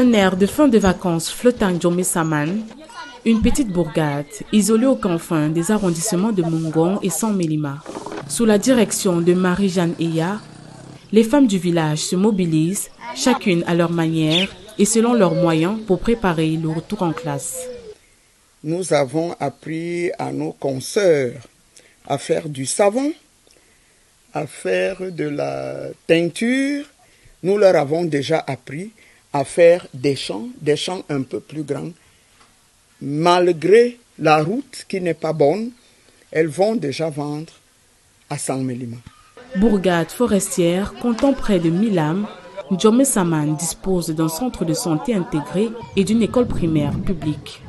Un air de fin de vacances flotte à N'Djamena, une petite bourgade isolée aux confins des arrondissements de Mungong et San-Mélima. Sous la direction de Marie-Jeanne Eya, les femmes du village se mobilisent, chacune à leur manière et selon leurs moyens pour préparer le retour en classe. Nous avons appris à nos consoeurs à faire du savon, à faire de la teinture. Nous leur avons déjà appris à faire des champs un peu plus grands. Malgré la route qui n'est pas bonne, elles vont déjà vendre à San-Mélima. Bourgade forestière comptant près de 1000 âmes, N'Djamena dispose d'un centre de santé intégré et d'une école primaire publique.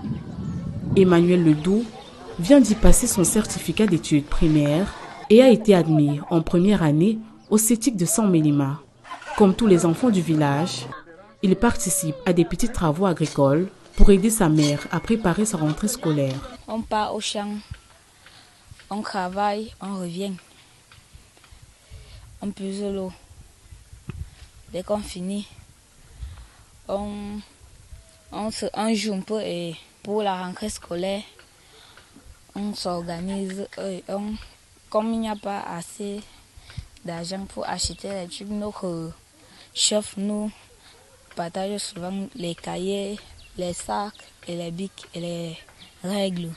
Emmanuel Ledoux vient d'y passer son certificat d'études primaires et a été admis en première année au CETIC de San-Mélima. Comme tous les enfants du village, il participe à des petits travaux agricoles pour aider sa mère à préparer sa rentrée scolaire. On part au champ, on travaille, on revient. On puise l'eau. Dès qu'on finit, on joue un peu et pour la rentrée scolaire, on s'organise. Comme il n'y a pas assez d'argent pour acheter les trucs, notre chef nous partage souvent les cahiers, les sacs et les bics et les règles.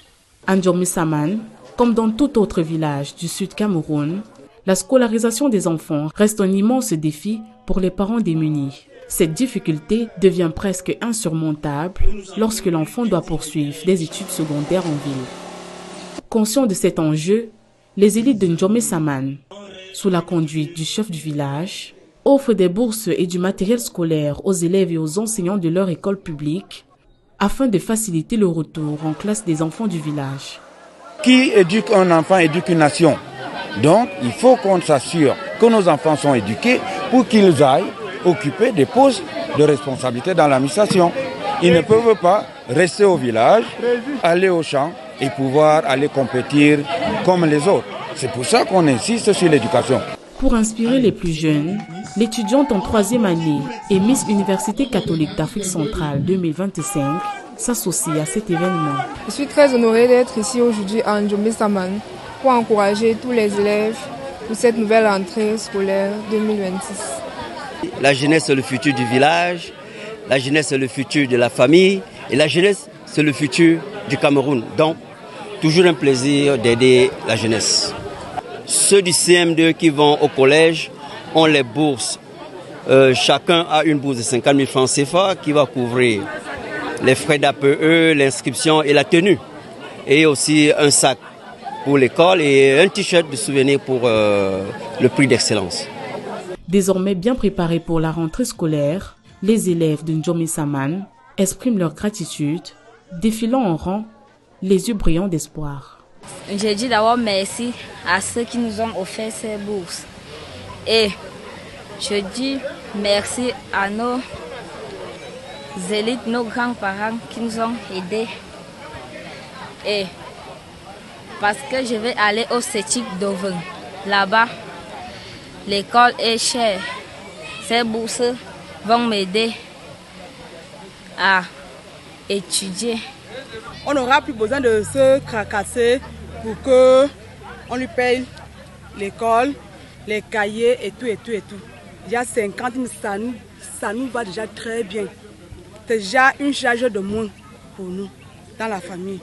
À N'Djamena, comme dans tout autre village du Sud Cameroun, la scolarisation des enfants reste un immense défi pour les parents démunis. Cette difficulté devient presque insurmontable lorsque l'enfant doit poursuivre des études secondaires en ville. Conscients de cet enjeu, les élites de N'Djamena, sous la conduite du chef du village, offrent des bourses et du matériel scolaire aux élèves et aux enseignants de leur école publique afin de faciliter le retour en classe des enfants du village. Qui éduque un enfant éduque une nation. Donc, il faut qu'on s'assure que nos enfants sont éduqués pour qu'ils aillent occuper des postes de responsabilité dans l'administration. Ils ne peuvent pas rester au village, aller au champ et pouvoir aller compétir comme les autres. C'est pour ça qu'on insiste sur l'éducation. Pour inspirer les plus jeunes, l'étudiante en 3e année et Miss Université catholique d'Afrique centrale 2025 s'associe à cet événement. Je suis très honorée d'être ici aujourd'hui à N'Djamena pour encourager tous les élèves pour cette nouvelle rentrée scolaire 2026. La jeunesse, c'est le futur du village, la jeunesse, c'est le futur de la famille et la jeunesse, c'est le futur du Cameroun. Donc, toujours un plaisir d'aider la jeunesse. Ceux du CM2 qui vont au collège ont les bourses. Chacun a une bourse de 50 000 francs CFA qui va couvrir les frais d'APE, l'inscription et la tenue. Et aussi un sac pour l'école et un t-shirt de souvenir pour le prix d'excellence. Désormais bien préparés pour la rentrée scolaire, les élèves de N'Djamena expriment leur gratitude, défilant en rang, les yeux brillants d'espoir. Je dis d'abord merci à ceux qui nous ont offert ces bourses. Et je dis merci à nos élites, nos grands-parents qui nous ont aidés. Et parce que je vais aller au CETIC d'Oven. Là-bas, l'école est chère. Ces bourses vont m'aider à étudier. On n'aura plus besoin de se cracasser pour qu'on lui paye l'école, les cahiers et tout. Il y a 50 000, ça nous va déjà très bien. C'est déjà une charge de moins pour nous, dans la famille.